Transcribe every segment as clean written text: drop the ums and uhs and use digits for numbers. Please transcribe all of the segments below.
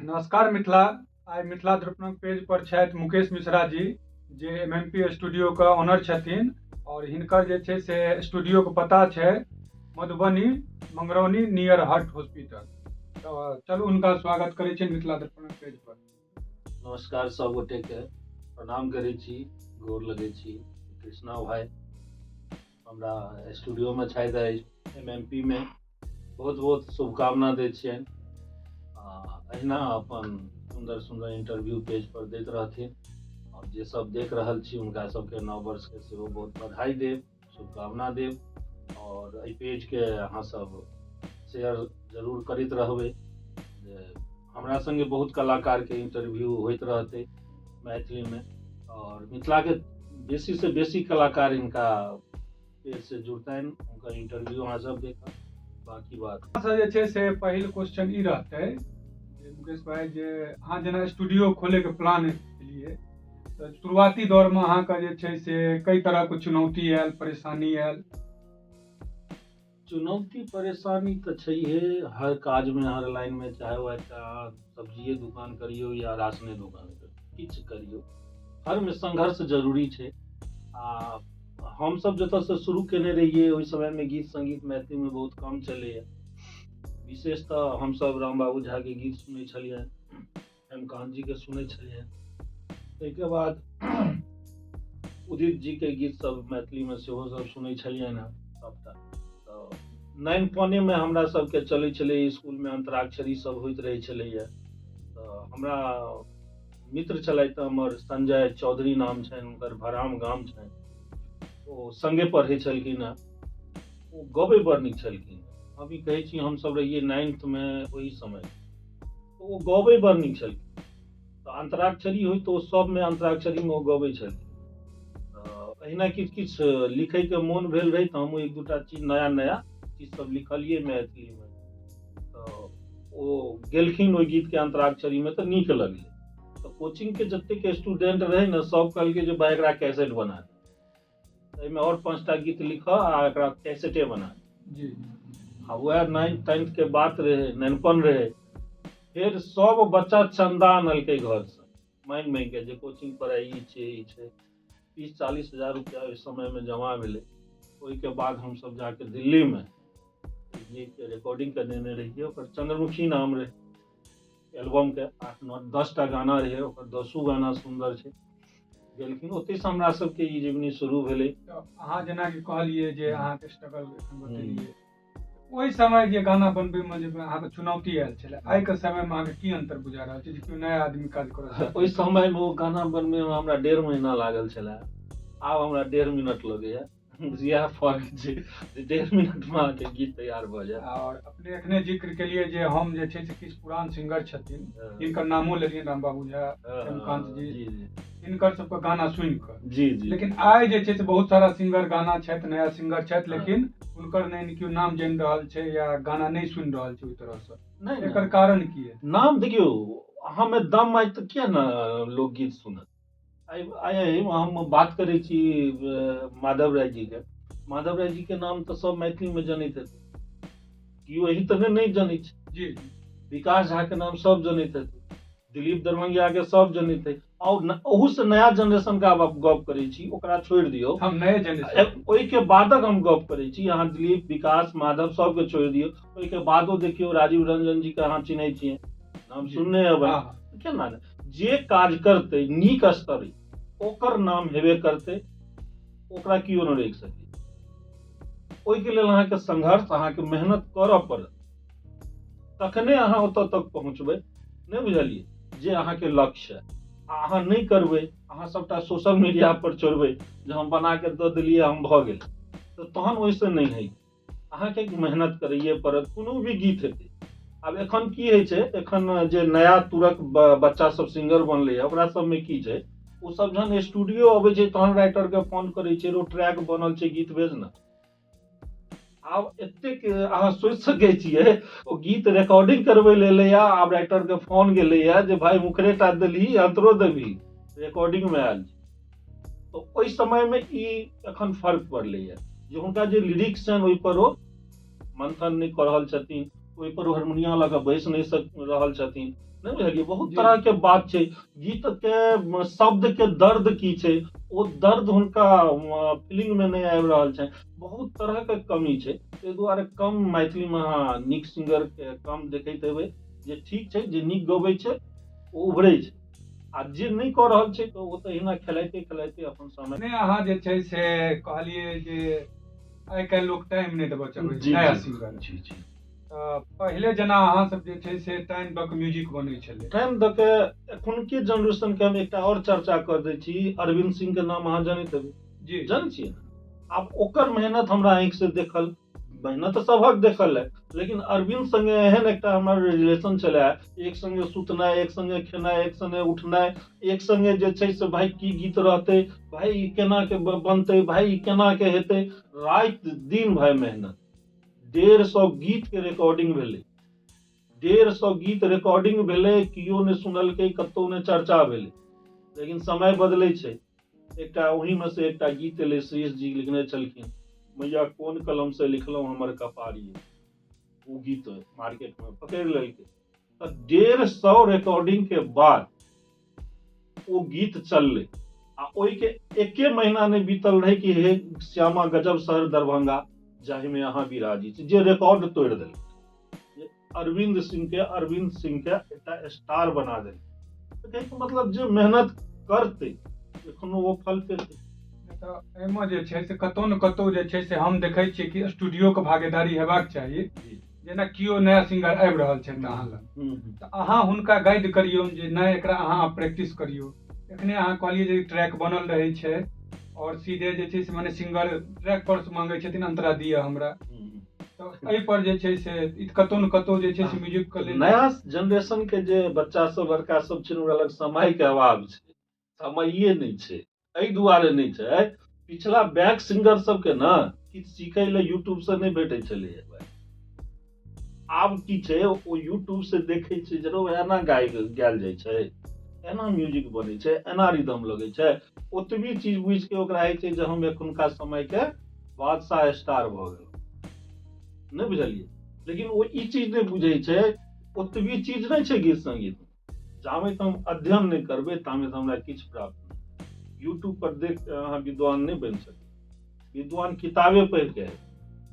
नमस्कार मिथिला। आइ मिथिला दर्पणक पेज पर छथि मुकेश मिश्रा जी, जे एमएमपी स्टूडियो के ऑनर छथिन और हिनकर जे छै से स्टूडियो के पता छै Madhubani Mangrauni near heart hospital. तो चलू हुनका स्वागत करै छियनि मिथिला दर्पणक पेज पर। नमस्कार सब गोटे के प्रणाम करै छी, गोर लगै छी। कृष्णा भाई हमरा स्टूडियो में छथि, एमएमपी में बहुत बहुत शुभकामना दै छियनि। अहिना अपन सुंदर सुंदर इंटरव्यू पेज पर दैत रहथिन और जे सब देख रहल छी हुनका सबके नव वर्ष के सेहो बहुत बधाई देव, शुभकामना देव और एहि पेज के अहाँ सब शेयर जरूर करैत रहबै। जे हमरा संगे बहुत कलाकार के इंटरव्यू होइत रहते मैथिली में और मिथिला के बेसी से बेसी कलाकार इनका पेज से जुड़तनि, उनका इंटरव्यू अहाँ सब देखब। बाकी बात जे छै से पहिल क्वेश्चन ई रहतै जे मुकेश भाई, जे अहाँ जेना स्टूडियो खोले के प्लान केलिए तो शुरुआती दौर में अहाँ का जे छै से कई तरह के चुनौती आयल, परेशानी आयल? चुनौती परेशानी तो छैहे हर काज में, हर लाइन में, चाहे वह सब्जिए दुकान करियो या राशने दुकान करियो, किछ करियो, हर में संघर्ष जरूरी छै। हम सब जतऽ से शुरू केने रहिए ओहि समय में गीत संगीत मैथिली में बहुत कम चले, विशेषतः हम सब राम बाबू झा के गीत सुनै छलियनि, हेमकांत जी के सुनै छलियनि, ताहिके बाद उदित जी के गीत सब मैथिली में सेहो सब सुनै छलियनि हैं सबटा। तो 9 में हमरा सबके चलै छलै, स्कूल में अंतराक्षरी सब होइत रहै छलैया। तो हमरा मित्र छलथि हमर संजय चौधरी नाम छनि, हुनकर भराम गाम छनि, ओ संगे पढ़ै छलखिन हैं, ओ गबै बड़ नीक छलखिन। अभी कहै छी हम सब रहिए 9th में ओहि समय, तो वो गबै बड़ नीक छलखिन। तो अंतराक्षरी होय तो सब में अंतराक्षरी में ओ गबै छलखिन। अहिना किछ किछ लिखै के मोन भेल रही तो हम एक दूटा चीज नया नया चीज सब लिखलिए मैथिली में। तो ओ गेलखिन ओहि गीत के अंतराक्षरी में, तो नीक लगले। तो कोचिंग के जते के स्टूडेंट रहे ना, सब कहलकै जे भाई एकरा कैसेट बना दे, एहिमे और 5टा गीत लिख आ एकरा कैसेटे बना दे जी। आ वह 9th 10th के बात रहे, नैनपन रहे। फिर सब बच्चा चंदा आनलकै घर से, मांगि मांगि के, जे कोचिंग पढ़ाई ई छै 30-40 हजार रुपया उस समय में जमा भेले। ओहि के बाद हम सब जाके दिल्ली में गीत के रिकॉर्डिंग करने रहिए, ओकर चंद्रमुखी नाम रहे। एल्बम के 8-9-10टा गाना रहे, ओकर 10 गाना सुंदर छै। गेलखिन ओतै से हमरा सबके ई जीवनी शुरू भेलै। अहाँ जेना कि कहलिए जे अहाँ के स्ट्रगल एखन बतेलिए, ओहि समय जे गाना बनबै में जे अहाँ के चुनौती आयल छलै, आइ के समय में अहाँ के की अंतर बुझा रहल छै जे कोई नया आदमी काज करत छै? ओहि समय में वो गाना बनबै में हमरा 1.5 महीना लागल छलै, आब हमरा 1.5 मिनट लगैया। इएह फर्क छै, 1.5 मिनट में अहाँके गीत तैयार भऽ जाय। और अपने एखने जिक्र केलिए जे हम जे छै से किछु पुरान सिंगर छथिन, जिनकर नामो लेलिए, राम बाबू झा, हेमकांत जी, इनकर सबके गाना सुनि कऽ। जी जी। लेकिन आइ जे छै से बहुत सारा सिंगर गाना छथि, नया सिंगर छथि, लेकिन उनकर नहीं केओ नाम जानि रहल छै या गाना नहीं सुनि रहल छै ओहि तरह से। नहीं, एकर कारण की है? नाम देखियो, अहाँ में दम आइ तऽ किया ना लोकगीत सुनत। आइ हम बात करै छी माधव राय जी के, माधव राय जी के नाम तो सब मैथिली में जनैत हेतै, केओ एही तरह नहीं जनै छै। जी। विकास झा के नाम सब जनैत हेतै, दिलीप दरभंगिया के सब जनैत है, और ओहू से नया जनरेशन का आप गप करै छी, ओकरा छोड़ि दियौ, हम नए जनरेशन ओहि के बादक हम गप करै छी। अहाँ दिलीप, विकास, माधव सब के छोड़ि दियौ, ओहि के बादो देखियो राजीव रंजन जी के अहाँ चिन्है छियै, नाम सुनने हेबै। केना जे काज करतै नीक स्तरी, ओकर नाम हेबे करतै, ओकरा केओ न रोकि सकै। ओहि के लेल अहाँ के संघर्ष, अहाँ के मेहनत करऽ पड़त, तखने अहाँ ओतऽ तक पहुंचबै। नहीं बुझलिए जे अहाँ के लक्ष्य है, अहाँ नहीं करबै, अहाँ सबटा सोशल मीडिया पर छोड़बै जे हम बना के दऽ देलिए हम भऽ गेल, तो तहन ओइसे नहीं है। अहाँ के मेहनत करैए पड़त, कोनो भी गीत हेतै। आब एखन की होइ छै, एखन जे नया तुरक बच्चा सब सिंगर बनलै है, ओकरा सब में की छै, ओ सब जहन स्टूडियो अबै छै तहन राइटर के फोन करै छै, रो ट्रैक बनल छै, गीत भेज ना। आब एतेक अहाँ सोचि सकै छियै, ओ गीत रिकॉर्डिंग करबै लेल आब राइटर के फोन गेलैया जे भाई मुखरेटा देलही अंतरो देबही, रिकॉर्डिंग में आयल छै। तो ओहि समय में ई एखन फर्क पड़लैया जे हुनका जे लिरिक्स छनि ओहि पर ओ मंथन नहीं कऽ रहल छथिन, ओहि पर हारमोनिया लऽ कऽ बैस नहीं रहल छथिन, नहीं बुझलिए बहुत जी। तरह के बात छै गीत के शब्द के दर्द की छै ओ दर्द हुनका फीलिंग में नहीं आबि रहल छै बहुत तरह के कमी छै ताहि दुआरे कम मैथिली में अहाँ नीक सिंगर के कम देखैत हेबै जे ठीक छै जे नीक गबै छै ओ उभरै छै आ जे नहीं कऽ रहल छै तऽ ओ तऽ एहिना खेलाइते खेलाइते अपन समय नहीं अहाँ जे छै से कहलिए जे आइ काल्हि लोक टाइम नहीं देबऽ चाहै छै जी नया जी सिंगर जी जी पहिले जेना अहाँ सब जे छै से टाइम दऽ के म्यूजिक बनै छलै टाइम दऽ के एखुनके जनरेशन के हम एकटा और चर्चा कर दै छी अरविंद सिंह के नाम अहाँ जानैत हेबै जी जानै छियै ने आब ओकर मेहनत हमरा आंखि से देखल मेहनत तऽ सबहक देखल है लेकिन अरविंद संगे एहन एकटा हमर रिलेशन छलै एक संगे सुतनाइ एक संगे खेनाइ एक संगे उठनाइ एक संगे जे छै से भाई की गीत रहतै भाई ई केना के बनतै भाई ई केना के हेतै राति दिन भाई मेहनत 150 गीत के रिकॉर्डिंग भेलै 150 गीत रिकॉर्डिंग भेलै कियो ने सुनलकै कतौ ने चर्चा भेलै लेकिन समय बदलै छै एकटा ओही में से एकटा गीत एलै श्रीश जी लिखने छलखिन मैया कोन कलम से लिखलहुं हमर कपारी वो गीत मार्केट में पकड़ि लेलकै तऽ 150 रिकॉर्डिंग के बाद वो गीत चललै आ ओहि के एके महीना नहीं बीतल रहे कि हे श्यामा गजब शहर दरभंगा जाहि में अहाँ विराजी छी जे रिकॉर्ड तोड़ देलकै अरविंद सिंह के एकटा स्टार बना देलकै तऽ कहै के मतलब जे मेहनत करतै एखनो वो फल पेतै तऽ एहिमे जे छै से कतौ ने कतौ जे छै से हम देखै छियै कि स्टूडियोके भागीदारी हेबाक चाही जेना कियो नया सिंगर आबि रहल छथि अहाँ लग तऽ अहाँ हुनका गाइड करियौ जे नहि एकरा अहाँ प्रैक्टिस करियौ एखने अहाँ कहलियै जे ट्रैक बनल रहै छै और सीधे जे छै से मने सिंगर ट्रैक पर मांगै छथिन अंतरा दिअ हमरा तऽ एहि पर जे छै से कतौ ने कतौ जे छै से म्यूजिक के लेल नया जनरेशन के जे बच्चा सब लड़का सब छै ओकरा लग समय के अभाव छै समये नहीं छै एहि दुआरे नहीं छै पिछला बैक सिंगर सबके ने किछु सीखै ले यूट्यूब से नहीं भेटै छलै आब की छै ओ यूट्यूब से देखै छै जे एना गायल जाइ छै एना म्यूजिक बनै छै एना रिदम लगै छै ओतबी चीज बुझ के ओकरा होइ छै जे हम एखुनका समय के बादशाह स्टार भऽ गेल नहीं बुझलियै लेकिन वो ई चीज नहीं बुझै छै ओतबी चीज नहीं छै गीत संगीत जामे हम अध्ययन नहीं करबै तामे हमरा किछु प्राप्त नहीं यूट्यूब पर देख के अहाँ विद्वान नहीं बनि सकै विद्वान किताबे पढ़ि के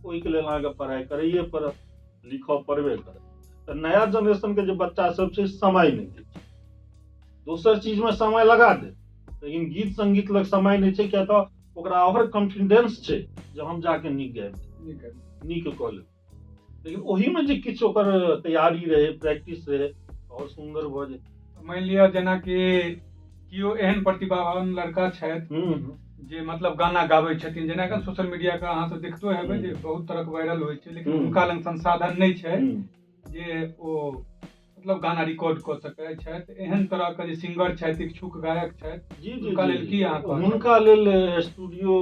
ओहिके लेल अहाँके पढ़ाई करैए पड़त लिखऽ पड़बे करत तऽ नया जनरेशन के जे बच्चा सब छै समय नहीं दै छै दोसर चीज में समय लगा दे लेकिन गीत संगीत लग समय नहीं छै किया तऽ ओकरा ओवर कॉन्फिडेंस छै जे हम जाके नीक गायब नीक कऽ लेब लेकिन ओही में जे किछु ओकर तैयारी रहे प्रैक्टिस रहे और सुंदर भऽ जेतै मानि लिअ जेनाकि कियो एहन प्रतिभावान लड़का छथि जे मतलब गाना गाबै छथिन जेना कि सोशल मीडिया के अहाँ सब देखतो हेबै जे बहुत तरह के वायरल होइ छै लेकिन हुनका लग संसाधन नहीं छै जे ओ मतलब गाना रिकॉर्ड कऽ सकै छथि एहन तरह के जे सिंगर छथि इच्छुक गायक छथि जी हुनका लेल की अहाँ कहब हुनका लेल स्टूडियो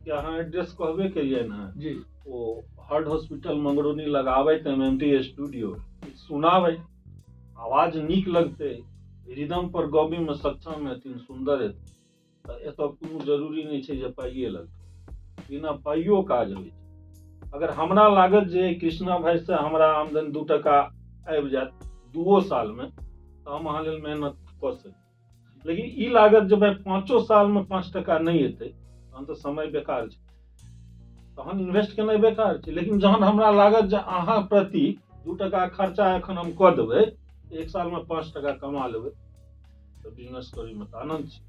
के अहाँ एड्रेस कहबे केलिए ना जी ओ हार्ट हॉस्पिटल मंगरौनी लगाबै एमएमटी स्टूडियो सुनाबै आवाज नीक लगतै रिदम पर गबै में सक्षम हेथिन सुंदर हेथिन तऽ एतऽ कोनो जरूरी नहीं छै जे पाइए लगतै बिना पाइयो काज होइ छै अगर हमरा लागत जे कृष्णा भाई से हमरा आमदनी 2 टका आबि जायत 2 साल में तऽ हम अहाँ लेल मेहनत कऽ सकै लेकिन ई लागत जे भाई 5 साल में 5 टका नहीं एतै तहन तऽ समय बेकार छै तहन इन्वेस्ट केनाइ बेकार छै लेकिन जहन हमरा लागत जे अहाँ प्रति 2 टका खर्चा एखन हम कऽ देबै 1 साल में 5 टका कमा लेबै तऽ बिजनेस करै में तऽ आनंद छै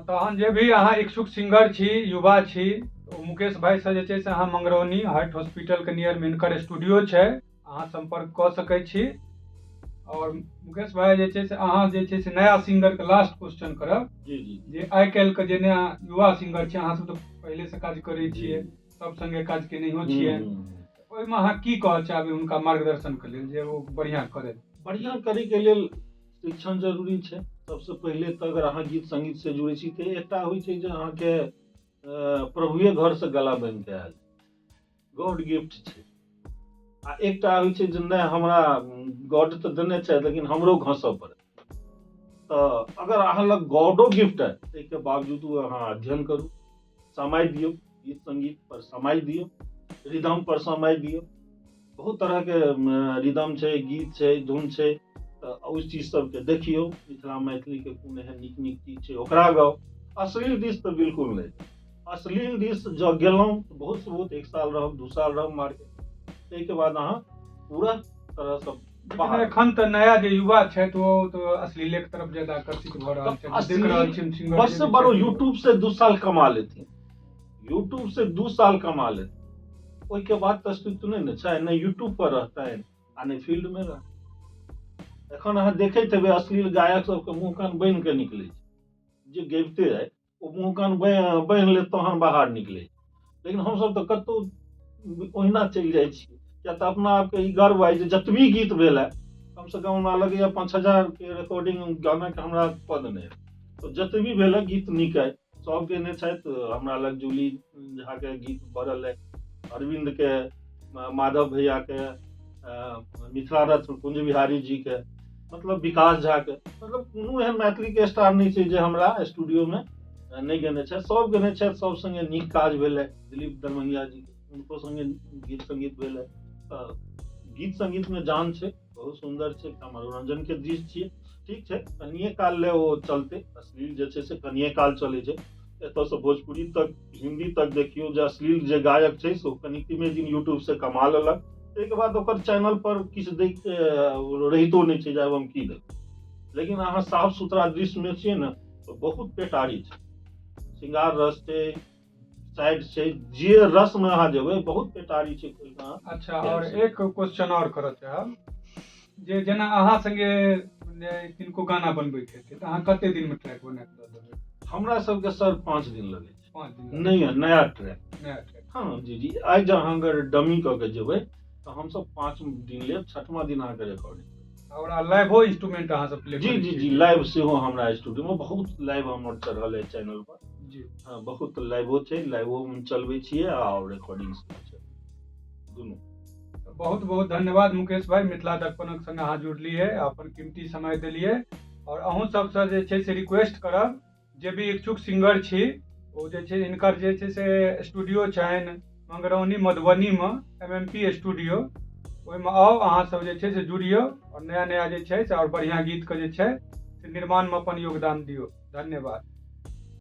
तहन जे भी अहाँ इच्छुक सिंगर छी युवा छी मुकेश भाई से जे छै से अहाँ मंगरौनी हार्ट हॉस्पिटल के नियर में हिनकर स्टूडियो छै अहाँ संपर्क कऽ सकै छी और मुकेश भाई जे छै से अहाँ जे छै से नया सिंगर के लास्ट क्वेश्चन करब जी जी जे आइ काल्हि के जे नया युवा सिंगर छै अहाँ सब तऽ पहले से काज करै छियै सब संगे काज केनहियो छियै ओहिमे अहाँ की कहऽ चाहबै हुनका मार्गदर्शन के लेल जे ओ बढ़िया करै के लेल शिक्षण जरूरी छै सबसे पहले तऽ अगर अहाँ गीत संगीत से जुड़े छी तऽ एकटा होइ छै जे अहाँके प्रभुए घर से गला बनि के आयल गॉड गिफ्ट छै आ एकटा होइ छै जे नहि हमरा गॉड तऽ देने छै लेकिन हमरो घसऽ पड़त तऽ अगर अहाँ लग गॉडो गिफ्ट है ताहिके बावजूद अहाँ अध्ययन करू समय दियौ गीत संगीत पर समय दियौ रिदम पर समय दियौ बहुत तरह के रिदम छै गीत छै धुन छै ओहि चीज सबके देखियौ, मिथिला मैथिलीके कोन एहन नीक नीक चीज छै ओकरा गाउ। अश्लील दिस तऽ बिल्कुल नहि। अश्लील दिस जँ गेलहुँ तऽ बहुत से बहुत 1 साल रहब, 2 साल रहब मार्केट, ताहिके बाद अहाँ पूरा तरहसँ लेकिन बाहर। एखन तऽ नया जे युवा छथि ओ तऽ अश्लीले के तरफ ज्यादा आकर्षित भऽ रहल छथि। देख रहल छी सिंगर बस से बड़ो यूट्यूब से 2 साल कमा लेथिन, यूट्यूब से 2 साल कमा लेथिन, ओहिके बाद तऽ अस्तित्व नहि ने छै, नहि यूट्यूब पर रहतनि आ नहि फील्ड में रहतनि। एखन अहाँ देखैत हेबै अश्लील गायक सबके मुँह कान बान्हि के निकलै छै, जे गबिते अइ ओ मुँह कान बान्हि लेत तहन बाहर निकलै छै। लेकिन हमसब तऽ कतहु ओहिना चलि जाइ छियै, किया तऽ अपना आपके ई गर्व अइ जे जतबी गीत भेल है, कम से कम हमरा लगैया 5,000 के रिकॉर्डिंग गाना के हमरा पद नहीं, तो जतबी भेल है गीत नीक है, सब गेने छथि। हमरा लग जूली झा के गीत बढ़ल है, अरविंद के, माधव भैया के, मिथिला रत्न कुंज बिहारी जी के, मतलब विकास झा के, मतलब कोनो एहन मैथिली के स्टार नहीं छै जे हमरा स्टूडियो में नहीं गेने छथि। सब गेने छथि, सब संगे नीक काज भेल है। दिलीप दरभंगिया जी उनको संगे गीत संगीत भेल है। गीत संगीत में जान छै, बहुत सुंदर छै, एकटा मनोरंजन के दृश्य छियै। ठीक छै, कनिए काल ले ओ चलते, अश्लील जे छै से कनिए काल चलै छै। एतऽ से भोजपुरी तक, हिंदी तक देखियो जे अश्लील जे गायक छै से कनिके दिन यूट्यूब से कमा लेलक, ताहिके बाद ओकर चैनल पर किछु देख रहितो नहीं छै, जाब हम की देख। लेकिन अहाँ साफ सुथरा दृश्य में छियै ने तो बहुत पेटारी छै, श्रृंगार रस छै, साइड छै, जे रस में अहाँ जेबै बहुत पेटारी छै। अच्छा, और एक क्वेश्चन और करऽ चाहब, जे जेना अहाँ संगे किनको गाना बनबैके हेतै तऽ अहाँ कते दिन में ट्रैक बना के दऽ देबै? हमरा सबके सर 5 दिन लगे छै। 5 दिन नहीं है नया ट्रैक। नया ट्रैक? हाँ जी जी, आइ जँ अहाँ अगर डमी कऽ के जेबै तऽ हमसब 5 दिन लेब, 6वां दिन अहाँके रिकॉर्डिंग। और लाइवो इंस्ट्रूमेंट अहाँ सब प्ले जी जी जी, लाइव सेहो हमरा स्टूडियो में बहुत लाइव हमर चढ़ल है चैनल पर जी। हाँ, बहुत लाइवो छै, लाइवो में चलबै छियै और रिकॉर्डिंग सेहो छै, दुनू। बहुत बहुत धन्यवाद मुकेश भाई, मिथिला दर्पणक संग अहाँ जुड़लिए, अपन कीमती समय देलिए। और अहूँ सबसे जे छै से रिक्वेस्ट करब, जे भी इच्छुक सिंगर छी ओ जे छै हिनकर जे छै से स्टूडियो छनि मंगरौनी मधुबनी में, MMP स्टूडियो, ओहिमे आउ, अहाँ सब जे छै से जुड़ियौ और नया नया जे छै से और बढ़िया गीत के जे छै से निर्माण में अपन योगदान दियौ। धन्यवाद।